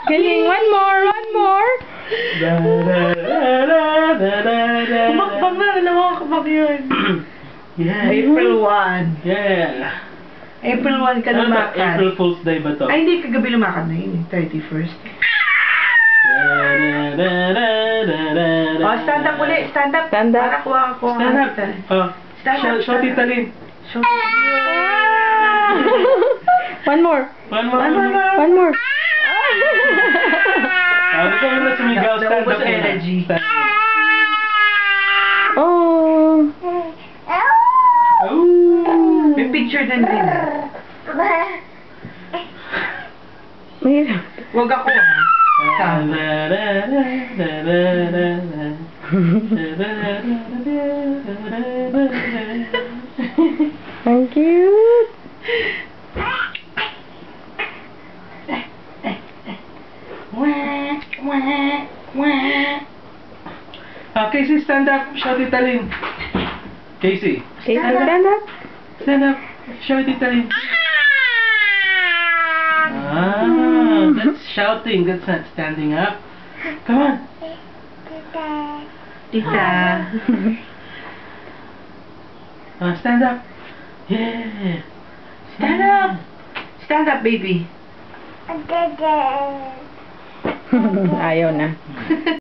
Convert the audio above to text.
Galing, one more. Kumakbang na, alam mo kapag yun. Yeah. April 1. Yeah. April 1 ka Ano ba? lumakad. April Fool's Day ba to? Ay, hindi, kagabi lumakad na yun, 31st. Oh, stand up ulit, stand up. Stand up. Para kuha ko. Stand up. Oh, Stand up. show Tita Lynn. Show. One more. One more. Ano ka muna sumigaw? Stand up. Naubos energy. Stand up. Oh. Oh. May picture din din. Mahirap. Huwag ako ha. Ang cute. Casey, stand up. Show Tita Lynn. Casey. Okay, stand up. Stand up. Show Tita Lynn. Ah, that's shouting. That's not standing up. Come on. Tita. Stand up. Yeah. Stand up. Stand up, baby. Ayaw na.